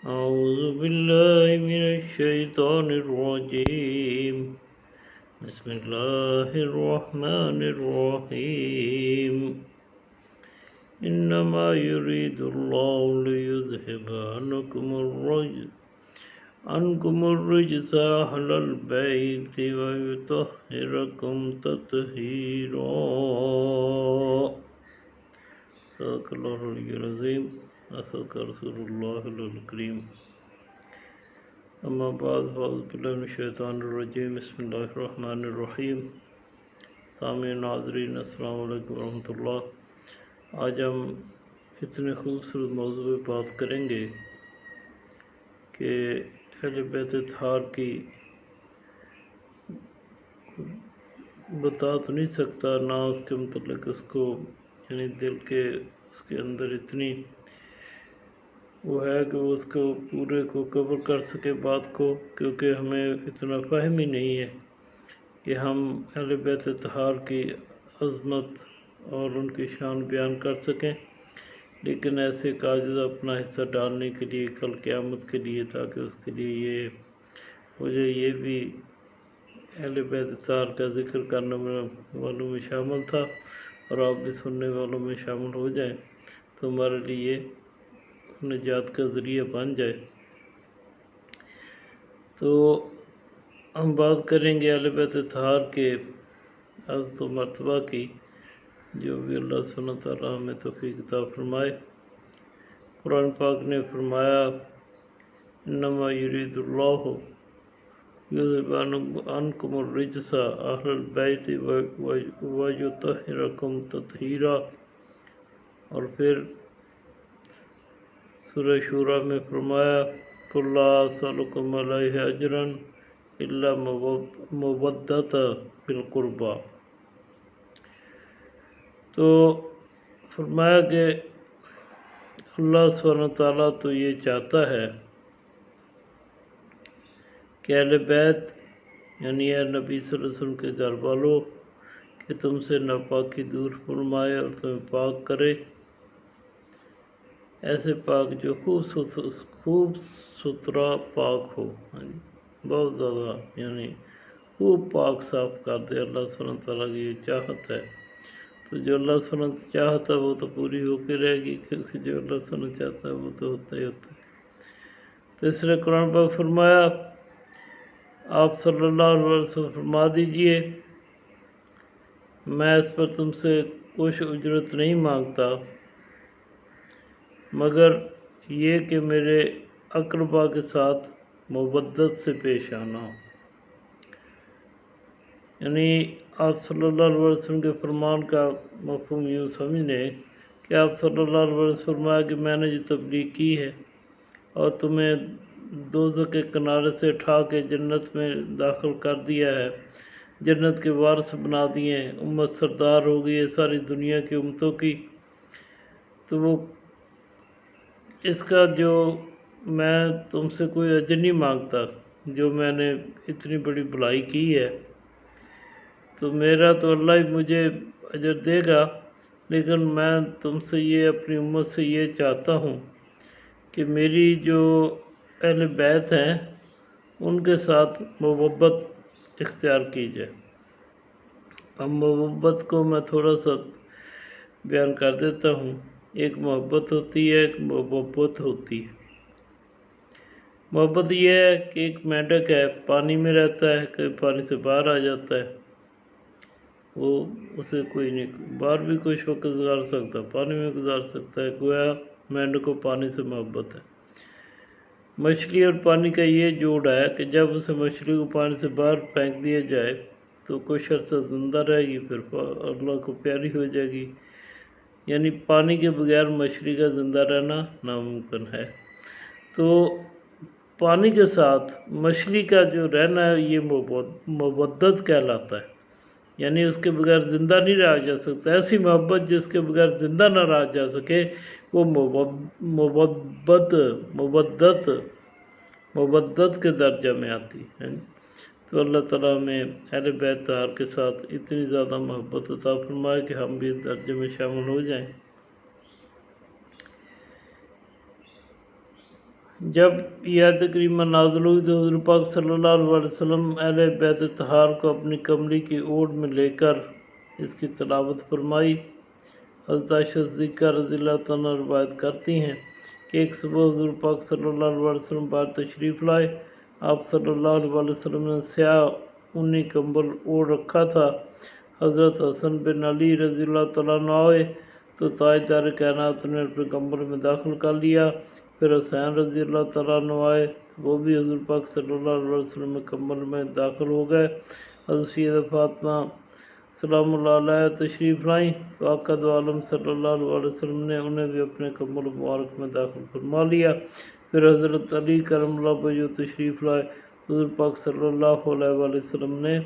أعوذ بالله من الشيطان الرجيم بسم الله الرحمن الرحيم إنما يريد الله ليذهب عنكم الرجس أهل البيت ويطهركم تطهيرا صدق الله العلي العظيم صدق رسول الله الكريم اما بعد فاعوذ باللہ من الشیطان الرجیم بسم اللہ الرحمن الرحیم سامعین ناظرین السلام علیکم ورحمۃ اللہ۔ آج ہم اتنے خوبصورت موضوع پہ بات کریں گے کہ اہل بیت اطہار کی بتا تو نہیں سکتا، نہ اس کے متعلق اس کو یعنی دل کے اس کے اندر اتنی وہ ہے کہ وہ اس کو پورے کو کور کر سکے بات کو، کیونکہ ہمیں اتنا فہم ہی نہیں ہے کہ ہم اہل بیت اطہار کی عظمت اور ان کی شان بیان کر سکیں، لیکن ایسے کاجز اپنا حصہ ڈالنے کے لیے کل قیامت کے لیے، تاکہ اس کے لیے یہ مجھے یہ بھی اہل بیت اطہار کا ذکر کرنے والوں میں شامل تھا اور آپ بھی سننے والوں میں شامل ہو جائیں تو ہمارے لیے نجات کا ذریعہ بن جائے۔ تو ہم بات کریں گے اہل بیت اطہار کے عزت و مرتبہ کی، جو بھی اللہ سبحانہ تعالیٰ ہمیں توفیق عطا فرمائے۔ قرآن پاک نے فرمایا انما یرید اللہ یذہب عنکم الرجس اہل البیت ویطہرکم تطہیرا، اور پھر سورہ شورى میں فرمایا قل لا اسألکم علیہ اجرا الا مودۃ فی القربى۔ تو فرمایا کہ اللہ سبحانہ تعالیٰ تو یہ چاہتا ہے کہ اہل بیت یعنی اے نبی صلی اللہ علیہ وسلم کے گھر والوں کہ تم سے ناپاکی دور فرمائے اور تمہیں پاک کرے، ایسے پاک جو خوب ستھرا پاک ہو، بہت زیادہ یعنی خوب پاک صاف کر دے۔ اللہ سبحانہ تعالیٰ کی یہ چاہت ہے، تو جو اللہ سبحانہ چاہتا ہے وہ تو پوری ہو کے رہے گی، کیونکہ جو اللہ سبحانہ چاہتا ہے وہ تو ہوتا ہی ہوتا ہے۔ تو اس لیے قرآن پاک فرمایا آپ صلی اللہ علیہ وسلم فرما دیجئے میں اس پر تم سے کچھ اجرت نہیں مانگتا مگر یہ کہ میرے اقربا کے ساتھ مودت سے پیش آنا۔ یعنی آپ صلی اللہ علیہ وسلم کے فرمان کا مفہوم یوں سمجھنے کہ آپ صلی اللہ علیہ وسلم فرمایا کہ میں نے جو تبلیغ کی ہے اور تمہیں دوزخ کے کنارے سے اٹھا کے جنت میں داخل کر دیا ہے، جنت کے وارث بنا دیے ہیں، امت سردار ہو گئی ہے ساری دنیا کی امتوں کی، تو وہ اس کا جو میں تم سے کوئی اجر نہیں مانگتا، جو میں نے اتنی بڑی بھلائی کی ہے تو میرا تو اللہ ہی مجھے اجر دے گا، لیکن میں تم سے یہ اپنی امت سے یہ چاہتا ہوں کہ میری جو اہل بیت ہیں ان کے ساتھ محبت اختیار کی جائے۔ اب محبت کو میں تھوڑا سا بیان کر دیتا ہوں۔ ایک محبت ہوتی ہے، ایک محبت ہوتی ہے۔ محبت یہ ہے کہ ایک مینڈک ہے، پانی میں رہتا ہے، کبھی پانی سے باہر آ جاتا ہے، وہ اسے کوئی نہیں باہر بھی کچھ وقت گزار سکتا، پانی میں گزار سکتا ہے، گویا مینڈک کو پانی سے محبت ہے۔ مچھلی اور پانی کا یہ جوڑ ہے کہ جب اسے مچھلی کو پانی سے باہر پھینک دیا جائے تو کچھ عرصہ زندہ رہے گی، پھر اللہ کو پیاری ہو جائے گی، یعنی پانی کے بغیر مچھلی کا زندہ رہنا ناممکن ہے۔ تو پانی کے ساتھ مچھلی کا جو رہنا ہے یہ مودت کہلاتا ہے، یعنی اس کے بغیر زندہ نہیں رہا جا سکتا۔ ایسی محبت جس کے بغیر زندہ نہ رہا جا سکے وہ مودت کے درجہ میں آتی ہے۔ تو اللہ تعالیٰ ہمیں اہل بیت اطہار کے ساتھ اتنی زیادہ محبت عطا فرمائے کہ ہم بھی اس درجے میں شامل ہو جائیں۔ جب یہ آیت کریمہ نازل ہوئی تو حضور پاک صلی اللہ علیہ وسلم اہل بیت طہار کو اپنی کمری کی اوٹ میں لے کر اس کی تلاوت فرمائی۔ حضرت عائشہ صدیقہ رضی اللہ تعالیٰ روایت کرتی ہیں کہ ایک صبح حضور پاک صلی اللہ علیہ وسلم باہر تشریف لائے۔ آپ صلی اللہ علیہ وسلم نے سیاہ اونی کمبل اوڑھ رکھا تھا۔ حضرت حسن بن علی رضی اللہ تعالیٰ عنہ آئے تو تاجدار کائنات نے اپنے کمبل میں داخل کر لیا۔ پھر حسین رضی اللہ تعالیٰ عنہ آئے، وہ بھی حضور پاک صلی اللہ علیہ وسلم کے کمبل میں داخل ہو گئے۔ حضرت سیدہ فاطمہ سلام اللہ علیہ تشریف لائیں تو آقا دو عالم صلی اللہ علیہ وسلم نے انہیں بھی اپنے کمبل مبارک میں داخل فرما لیا۔ پھر حضرت علی کرم اللہ وجہہ تشریف لائے تو حضور پاک صلی اللہ علیہ وسلم نے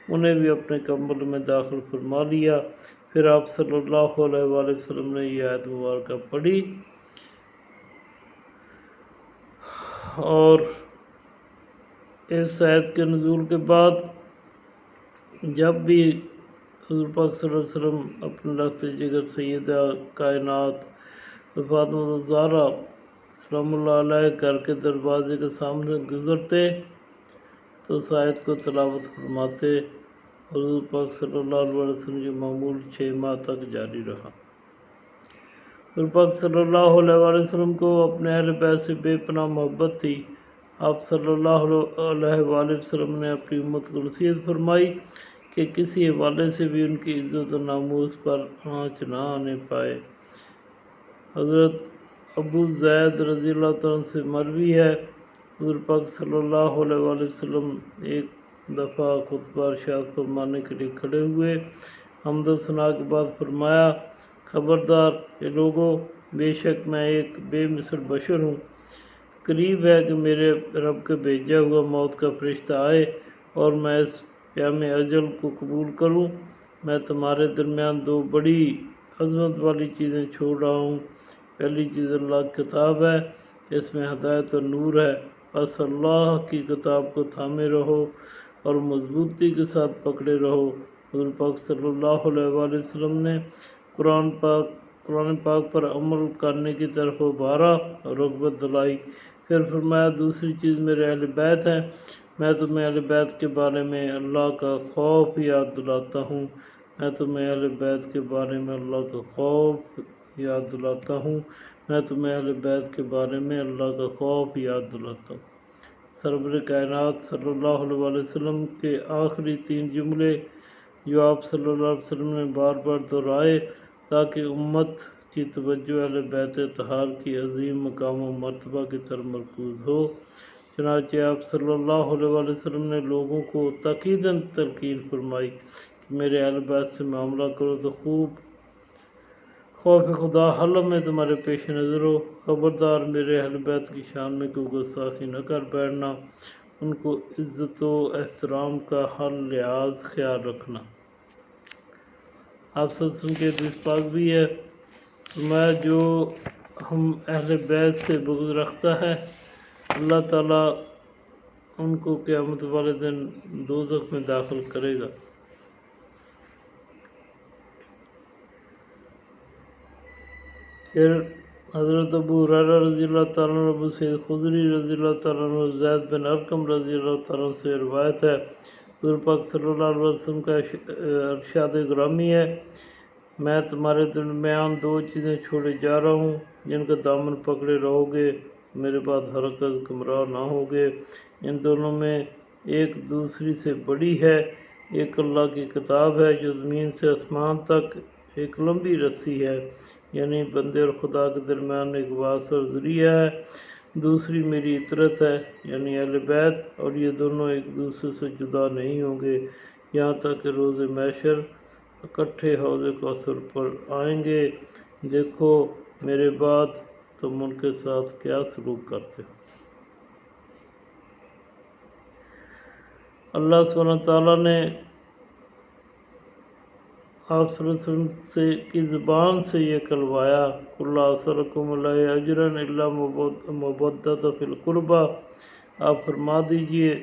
انہیں بھی اپنے کمبل میں داخل فرما لیا۔ پھر آپ صلی اللہ علیہ وسلم نے یہ آیت مبارکہ پڑھی اور اس آیت کے نزول کے بعد جب بھی حضور پاک صلی اللہ علیہ وسلم اپنے رخت جگر سیدہ کائنات فاطمہ الزہرا سلام اللہ علیہ گھر کے دروازے کے سامنے گزرتے تو اس آیت کو تلاوت فرماتے۔ حضور پاک صلی اللہ علیہ وسلم کی معمول 6 ماہ تک جاری رہا۔ حضور پاک صلی اللہ علیہ وسلم کو اپنے اہل بیت سے بے پناہ محبت تھی۔ آپ صلی اللہ علیہ وسلم نے اپنی امت کو نصیحت فرمائی کہ کسی حوالے سے بھی ان کی عزت و ناموس پر آنچ نہ آنے پائے۔ حضرت ابو زید رضی اللہ تعالیٰ سے مروی ہے، حضور پاک صلی اللہ علیہ وسلم ایک دفعہ خطبہ ارشاد فرمانے کے لیے کھڑے ہوئے۔ حمد و ثنا کے بعد فرمایا، خبردار اے لوگو، بے شک میں ایک بے مثل بشر ہوں۔ قریب ہے کہ میرے رب کے بھیجا ہوا موت کا فرشتہ آئے اور میں اس پیام اجل کو قبول کروں۔ میں تمہارے درمیان 2 بڑی عظمت والی چیزیں چھوڑ رہا ہوں۔ پہلی چیز اللہ کی کتاب ہے، اس میں ہدایت اور نور ہے، بس اللہ کی کتاب کو تھامے رہو اور مضبوطی کے ساتھ پکڑے رہو۔ حضور پاک صلی اللہ علیہ وسلم نے قرآن پاک پر عمل کرنے کی طرف ابھارا اور رغبت دلائی۔ پھر فرمایا، دوسری چیز میرے اہل بیت ہیں، میں تمہیں اہل بیت کے بارے میں اللہ کا خوف یاد دلاتا ہوں۔ میں تمہیں اہل بیت کے بارے میں اللہ کا خوف یاد دلاتا ہوں۔ میں تمہیں اہل بیت کے بارے میں اللہ کا خوف یاد دلاتا ہوں۔ سرور کائنات صلی اللہ علیہ وسلم کے آخری 3 جملے جو آپ صلی اللہ علیہ وسلم نے بار بار دہرائے تاکہ امت کی توجہ اہل بیت طہار کی عظیم مقام و مرتبہ کی طرف مرکوز ہو۔ چنانچہ آپ صلی اللہ علیہ وسلم نے لوگوں کو تاکیداً تلقین فرمائی کہ میرے اہل بیت سے معاملہ کرو تو خوف خدا حلم میں تمہارے پیش نظر ہو۔ خبردار میرے اہل بیت کی شان میں کوئی گستاخی نہ کر بیٹھنا، ان کو عزت و احترام کا ہر لحاظ خیال رکھنا۔ آپ صلی اللہ علیہ وسلم کے حدیث پاک بھی ہے، فرمایا جو ہم اہل بیت سے بغض رکھتا ہے اللہ تعالیٰ ان کو قیامت والے دن دوزخ میں داخل کرے گا۔ پھر حضرت ابو ہریرہ رضی اللہ تعالیٰ عنہ، ابو سعید خدری رضی اللہ تعالیٰ عنہ، زید بن ارقم رضی اللہ تعالیٰ عنہ سے روایت ہے، حضور پاک صلی اللہ علیہ وسلم کا ارشاد گرامی ہے، میں تمہارے درمیان 2 چیزیں چھوڑے جا رہا ہوں جن کا دامن پکڑے رہو گے، میرے بعد حرکت گمراہ نہ ہوگے۔ ان دونوں میں ایک دوسری سے بڑی ہے، ایک اللہ کی کتاب ہے جو زمین سے آسمان تک ایک لمبی رسی ہے، یعنی بندے اور خدا کے درمیان ایک واسطہ اور ذریعہ ہے۔ دوسری میری اطرت ہے، یعنی اہل بیت، اور یہ دونوں ایک دوسرے سے جدا نہیں ہوں گے یہاں تک کہ روز محشر اکٹھے حوض کوثر پر آئیں گے۔ دیکھو میرے بعد تم ان کے ساتھ کیا سلوک کرتے ہو۔ اللہ سبحانہ تعالیٰ نے آپ صلی اللہ علیہ وسلم کی زبان سے یہ کلوایا، قُلْ لَا أَسْأَلُكُمْ عَلَيْهِ أَجْرًا إِلَّا مَوَدَّةَ فِي الْقُرْبَى، آپ فرما دیجئے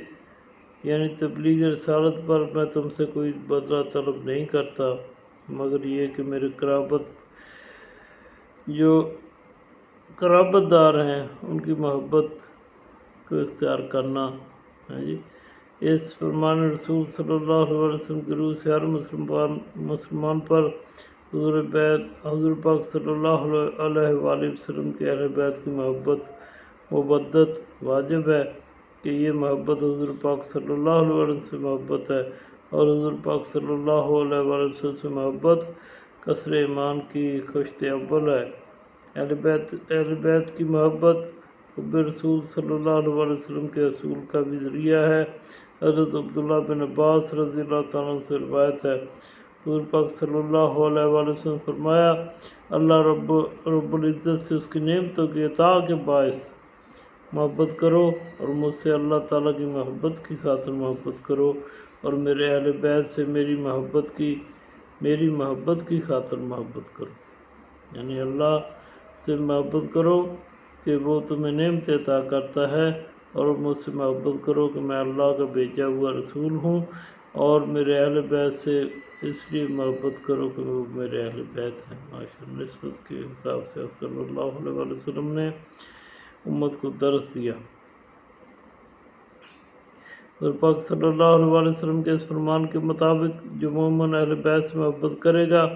یعنی تبلیغ رسالت پر میں تم سے کوئی بدلہ طلب نہیں کرتا مگر یہ کہ میرے قرابت دار ہیں ان کی محبت کو اختیار کرنا ہے جی۔ اس فرمان رسول صلی اللہ علیہ وسلم کی روح سے ہر مسلمان پر حضور پاک صلی اللہ علیہ وآلہ وسلم کے اہل بیت کی مبدت واجب ہے کہ یہ محبت حضور پاک صلی اللہ علیہ وسلم سے محبت ہے، اور حضور پاک صلی اللہ علیہ وسلم سے محبت قصر ایمان کی خشت اول ہے۔ اہل بیت کی محبت حب رسول صلی اللہ علیہ وسلم کے اصول کا بھی ذریعہ ہے۔ حضرت عبداللہ بن عباس رضی اللہ تعالیٰ عنہ سے روایت ہے، حضور پاک صلی اللہ علیہ وسلم فرمایا، اللہ رب العزت سے اس کی نعمتوں کی عطا کے باعث محبت کرو، اور مجھ سے اللہ تعالیٰ کی محبت کی خاطر محبت کرو، اور میرے اہل بیت سے میری محبت کی خاطر محبت کرو۔ یعنی اللہ سے محبت کرو کہ وہ تمہیں نعمت عطا کرتا ہے، اور مجھ سے محبت کرو کہ میں اللہ کا بھیجا ہوا رسول ہوں، اور میرے اہل بیت سے اس لیے محبت کرو کہ وہ میرے اہل بیت ہیں۔ ماشاءاللہ، نسبت کے حساب سے صلی اللہ علیہ وسلم نے امت کو درس دیا۔ حضور پاک صلی اللہ علیہ وسلم کے اس فرمان کے مطابق جو مومن اہل بیت سے محبت کرے گا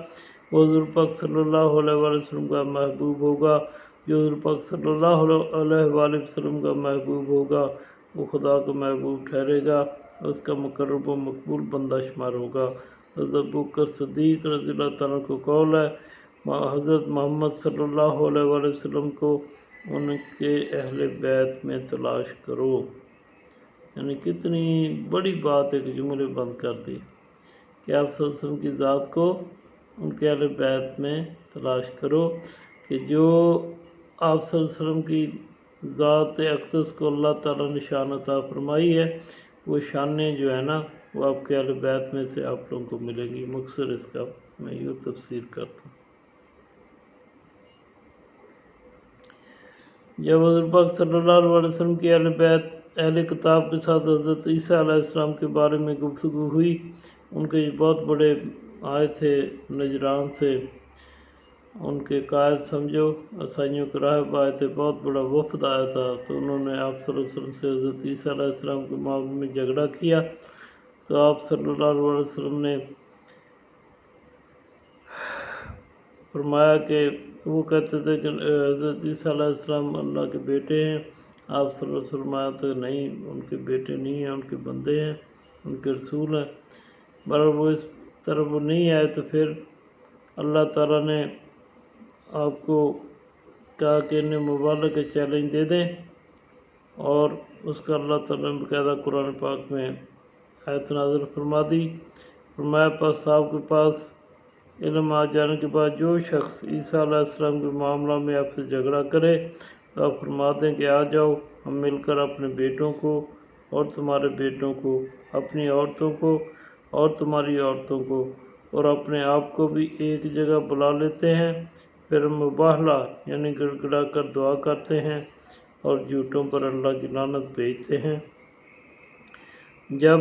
وہ حضور پاک صلی اللہ علیہ وسلم کا محبوب ہوگا، جو حضور پاک صلی اللہ علیہ وسلم کا محبوب ہوگا وہ خدا کا محبوب ٹھہرے گا، اس کا مقرب و مقبول بندہ شمار ہوگا۔ حضرت ابوبکر صدیق رضی اللہ تعالیٰ کو قول ہے، حضرت محمد صلی اللہ علیہ وسلم کو ان کے اہل بیت میں تلاش کرو۔ یعنی کتنی بڑی بات ہے کہ جملے بند کر دی کہ آپ صلی اللہ علیہ وسلم کی ذات کو ان کے اہل بیت میں تلاش کرو، کہ جو آپ صلی اللہ علیہ وسلم کی ذات اقدس کو اللہ تعالیٰ نے شان عطا فرمائی ہے، وہ شانیں جو ہے نا وہ آپ کے اہل بیت میں سے آپ لوگوں کو ملیں گی۔ مختصر اس کا میں یوں تفسیر کرتا ہوں۔ جب حضور پاک صلی اللہ علیہ وسلم کی اہل بیت اہل کتاب کے ساتھ حضرت عیسیٰ علیہ السلام کے بارے میں گفتگو ہوئی، ان کے بہت بڑے آئے تھے نجران سے، ان کے قائد سمجھو عیسائیوں کے راہب آئے تھے، بہت بڑا وفد آیا تھا، تو انہوں نے آپ صلی اللہ علیہ وسلم سے حضرت عیسیٰ علیہ السلام کے معاملے میں جھگڑا کیا، تو آپ صلی اللہ علیہ وسلم نے فرمایا کہ وہ کہتے تھے کہ حضرت عیسیٰ علیہ السلام اللہ کے بیٹے ہیں، آپ صلی اللہ علیہ وسلم آیا تو نہیں، ان کے بیٹے نہیں ہیں، ان کے بندے ہیں، ان کے رسول ہیں۔ بہرحال وہ اس طرف وہ نہیں آئے، تو پھر اللہ تعالیٰ نے آپ کو کہا کہ انہیں مبالغہ کے چیلنج دے دیں، اور اس کا اللہ تعالیٰ نے باقاعدہ قرآن پاک میں آیت نازل فرما دی، فرمایا پس آپ کے پاس علم آ جانے کے بعد جو شخص عیسیٰ علیہ السلام کے معاملہ میں آپ سے جھگڑا کرے تو آپ فرما دیں کہ آ جاؤ، ہم مل کر اپنے بیٹوں کو اور تمہارے بیٹوں کو، اپنی عورتوں کو اور تمہاری عورتوں کو، اور اپنے آپ کو بھی ایک جگہ بلا لیتے ہیں، پھر ہم مباہلہ یعنی گڑ گڑا کر دعا کرتے ہیں اور جھوٹوں پر اللہ کی لعنت بھیجتے ہیں۔ جب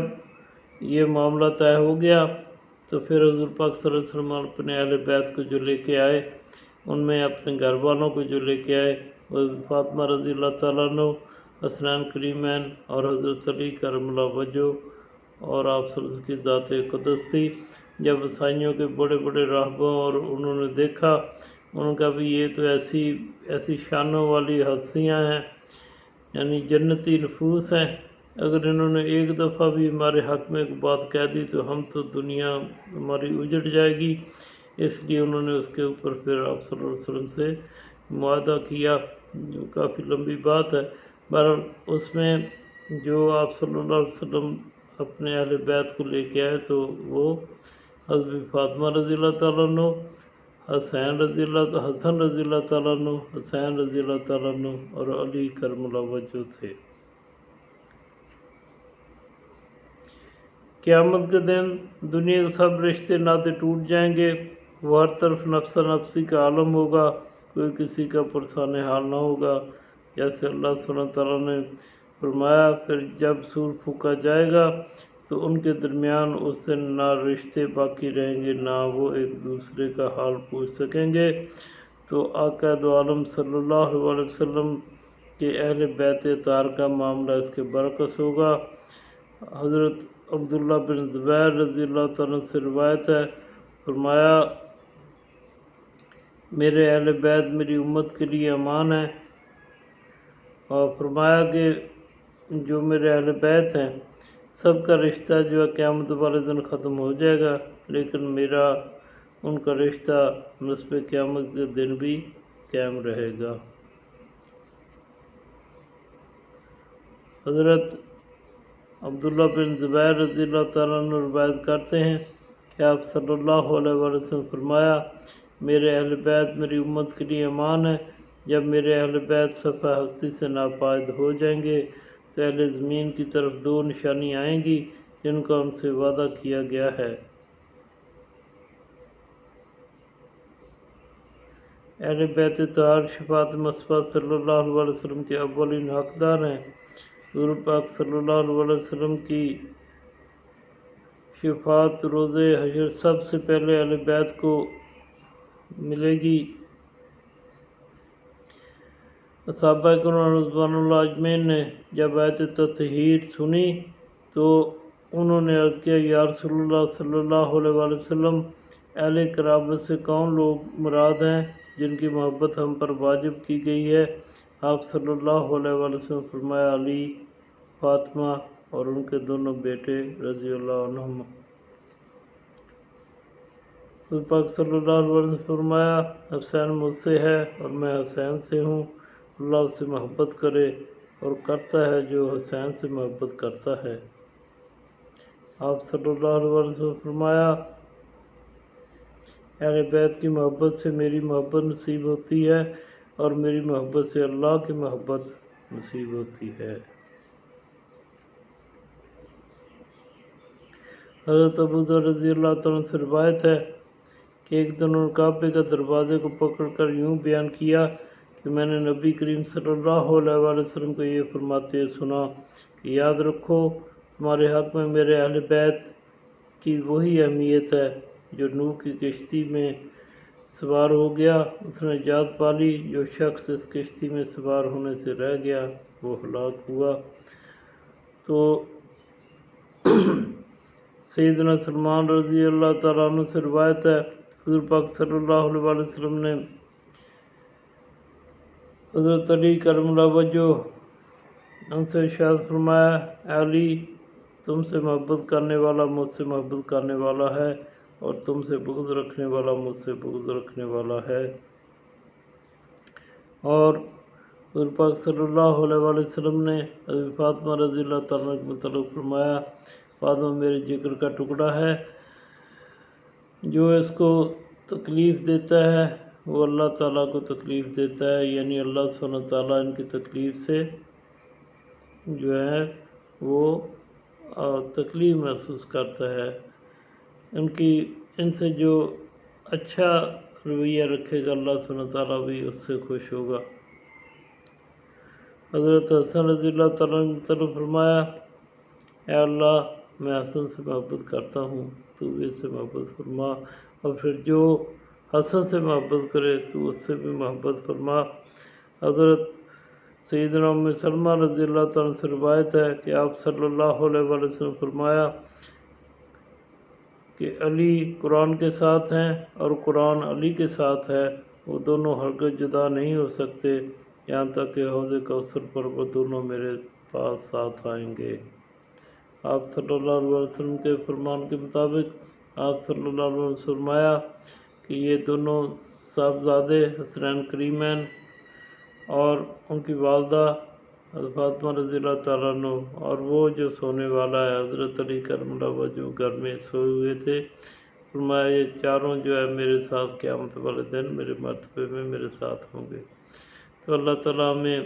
یہ معاملہ طے ہو گیا تو پھر حضور پاک صلی اللہ علیہ وسلم اپنے اہل بیت کو جو لے کے آئے، ان میں اپنے گھر والوں کو جو لے کے آئے، حضرت فاطمہ رضی اللہ تعالیٰ عنہ، حسنین کریمین اور حضرت علی کرم اللہ وجہہ، اور آپ صلی اللہ علیہ وسلم کی ذات قدس تھی۔ جب عیسائیوں کے بڑے بڑے راہبوں اور انہوں نے دیکھا، ان کا بھی یہ تو ایسی شانوں والی ہستیاں ہیں، یعنی جنتی نفوس ہیں، اگر انہوں نے ایک دفعہ بھی ہمارے حق میں ایک بات کہہ دی تو ہم تو دنیا ہماری اجڑ جائے گی، اس لیے انہوں نے اس کے اوپر پھر آپ صلی اللہ علیہ وسلم سے معاہدہ کیا، جو کافی لمبی بات ہے۔ بہرحال اس میں جو آپ صلی اللہ علیہ وسلم اپنے اہل بیت کو لے کے آئے تو وہ حضرت فاطمہ رضی اللہ تعالیٰ عنہ، حسن رضی اللہ تعالیٰ عنہ، حسین رضی اللہ تعالیٰ عنہ اور علی کرم اللہ وجہہ تھے۔ قیامت کے دن دنیا کے سب رشتے ناطے ٹوٹ جائیں گے، وہ ہر طرف نفس نفسی کا عالم ہوگا، کوئی کسی کا پرسان حال نہ ہوگا، جیسے اللہ سبحانہ وتعالیٰ نے فرمایا، پھر جب سور پھونکا جائے گا تو ان کے درمیان اس دن نہ رشتے باقی رہیں گے، نہ وہ ایک دوسرے کا حال پوچھ سکیں گے، تو آقا دو عالم صلی اللہ علیہ وسلم کہ اہل بیت اطہار کا معاملہ اس کے برعکس ہوگا۔ حضرت عبداللہ بن زبیر رضی اللہ تعالیٰ سے روایت ہے، فرمایا میرے اہل بیت میری امت کے لیے امان ہے، اور فرمایا کہ جو میرے اہل بیت ہیں سب کا رشتہ جو ہے قیامت والے دن ختم ہو جائے گا، لیکن میرا ان کا رشتہ نسب قیامت کے دن بھی قائم رہے گا۔ حضرت عبداللہ بن زبیر رضی اللہ تعالیٰ عنہ روایت کرتے ہیں کہ آپ صلی اللہ علیہ وسلم فرمایا میرے اہل بیت میری امت کے لیے امان ہے، جب میرے اہل بیت صفحہ ہستی سے ناپائد ہو جائیں گے تو اہل زمین کی طرف دو نشانی آئیں گی جن کا ان سے وعدہ کیا گیا ہے۔ اہل بیت طاہر شفاعت مصطفیٰ صلی اللہ علیہ وسلم کے اولین حقدار ہیں۔ حضور پاک صلی اللہ علیہ وسلم کی شفاعت روز حشر سب سے پہلے اہل بیت کو ملے گی۔ صحابہ کرام رضوان اللہ اجمعین نے جب آیت تطہیر سنی تو انہوں نے عرض کیا یا رسول اللہ صلی اللہ علیہ وسلم اہل قرابت سے کون لوگ مراد ہیں جن کی محبت ہم پر واجب کی گئی ہے؟ آپ صلی اللہ علیہ وسلم فرمایا علی، فاطمہ اور ان کے دونوں بیٹے رضی اللہ عنہم۔ حضور پاک صلی اللہ علیہ وسلم فرمایا حسین مجھ سے ہے اور میں حسین سے ہوں، اللہ اس سے محبت کرے اور کرتا ہے جو حسین سے محبت کرتا ہے۔ آپ صلی اللہ علیہ وسلم فرمایا اہل بیت کی محبت سے میری محبت نصیب ہوتی ہے اور میری محبت سے اللہ کی محبت نصیب ہوتی ہے۔ حضرت ابو ذر رضی اللہ تعالیٰ سے روایت ہے کہ ایک دن انہوں نے کعبے کے دروازے کو پکڑ کر یوں بیان کیا کہ میں نے نبی کریم صلی اللہ علیہ وسلم کو یہ فرماتے ہوئے سنا کہ یاد رکھو تمہارے حق میں میرے اہل بیت کی وہی اہمیت ہے جو نوح کی کشتی میں سوار ہو گیا، اس نے نجات پالی، جو شخص اس کشتی میں سوار ہونے سے رہ گیا وہ ہلاک ہوا۔ تو سیدنا سلمان رضی اللہ تعالیٰ عنہ سے روایت ہے حضور پاک صلی اللہ علیہ وسلم نے حضرت علی کرم اللہ وجہ ان سے ارشاد فرمایا اے علی تم سے محبت کرنے والا مجھ سے محبت کرنے والا ہے اور تم سے بغض رکھنے والا مجھ سے بغض رکھنے والا ہے۔ اور حضور پاک صلی اللہ علیہ وسلم نے حضرت فاطمہ رضی اللہ تعالیٰ عنہ کے متعلق فرمایا فاطمہ میرے جگر کا ٹکڑا ہے، جو اس کو تکلیف دیتا ہے وہ اللہ تعالیٰ کو تکلیف دیتا ہے، یعنی اللہ سبحانہ تعالیٰ ان کی تکلیف سے جو ہے وہ تکلیف محسوس کرتا ہے، ان سے جو اچھا رویہ رکھے گا اللہ سبحانہ تعالیٰ بھی اس سے خوش ہوگا۔ حضرت حسن رضی اللہ تعالیٰ نے مطلب فرمایا اے اللہ میں حسن سے محبت کرتا ہوں تو بھی اس سے محبت فرما، اور پھر جو حسن سے محبت کرے تو اس سے بھی محبت فرما۔ حضرت سیدنا ام سلمہ رضی اللہ تعالیٰ سے روایت ہے کہ آپ صلی اللہ علیہ وسلم فرمایا کہ علی قرآن کے ساتھ ہیں اور قرآن علی کے ساتھ ہے، وہ دونوں ہرگز جدا نہیں ہو سکتے یہاں تک کہ حوض کوثر پر وہ دونوں میرے پاس ساتھ آئیں گے۔ آپ صلی اللہ علیہ وسلم کے فرمان کے مطابق آپ صلی اللہ علیہ وسلم فرمایا کہ یہ دونوں صاحبزادے حسنین کریمین اور ان کی والدہ حضرت فاطمہ رضی اللہ تعالیٰ عنہ اور وہ جو سونے والا ہے حضرت علی کرم اللہ وجہ گھر میں سوئے ہوئے تھے، فرمایا یہ چاروں جو ہے میرے ساتھ قیامت والے دن میرے مرتبے میں میرے ساتھ ہوں گے۔ تو اللہ تعالیٰ ہمیں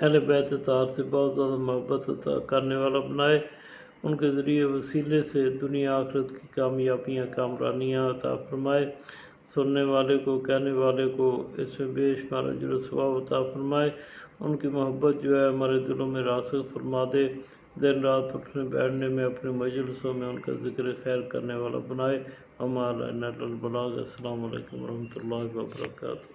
اہل بیت طاہر سے بہت زیادہ محبت عطا کرنے والا بنائے، ان کے ذریعے وسیلے سے دنیا آخرت کی کامیابیاں کامرانیاں عطا فرمائے، سننے والے کو کہنے والے کو اس میں بے شمار اجر و ثواب عطا فرمائے، ان کی محبت جو ہے ہمارے دلوں میں راسخ فرما دے، دن رات اٹھنے بیٹھنے میں اپنے مجلسوں میں ان کا ذکر خیر کرنے والا بنائے۔ ہمارا البلاغ۔ السلام علیکم ورحمۃ اللہ وبرکاتہ۔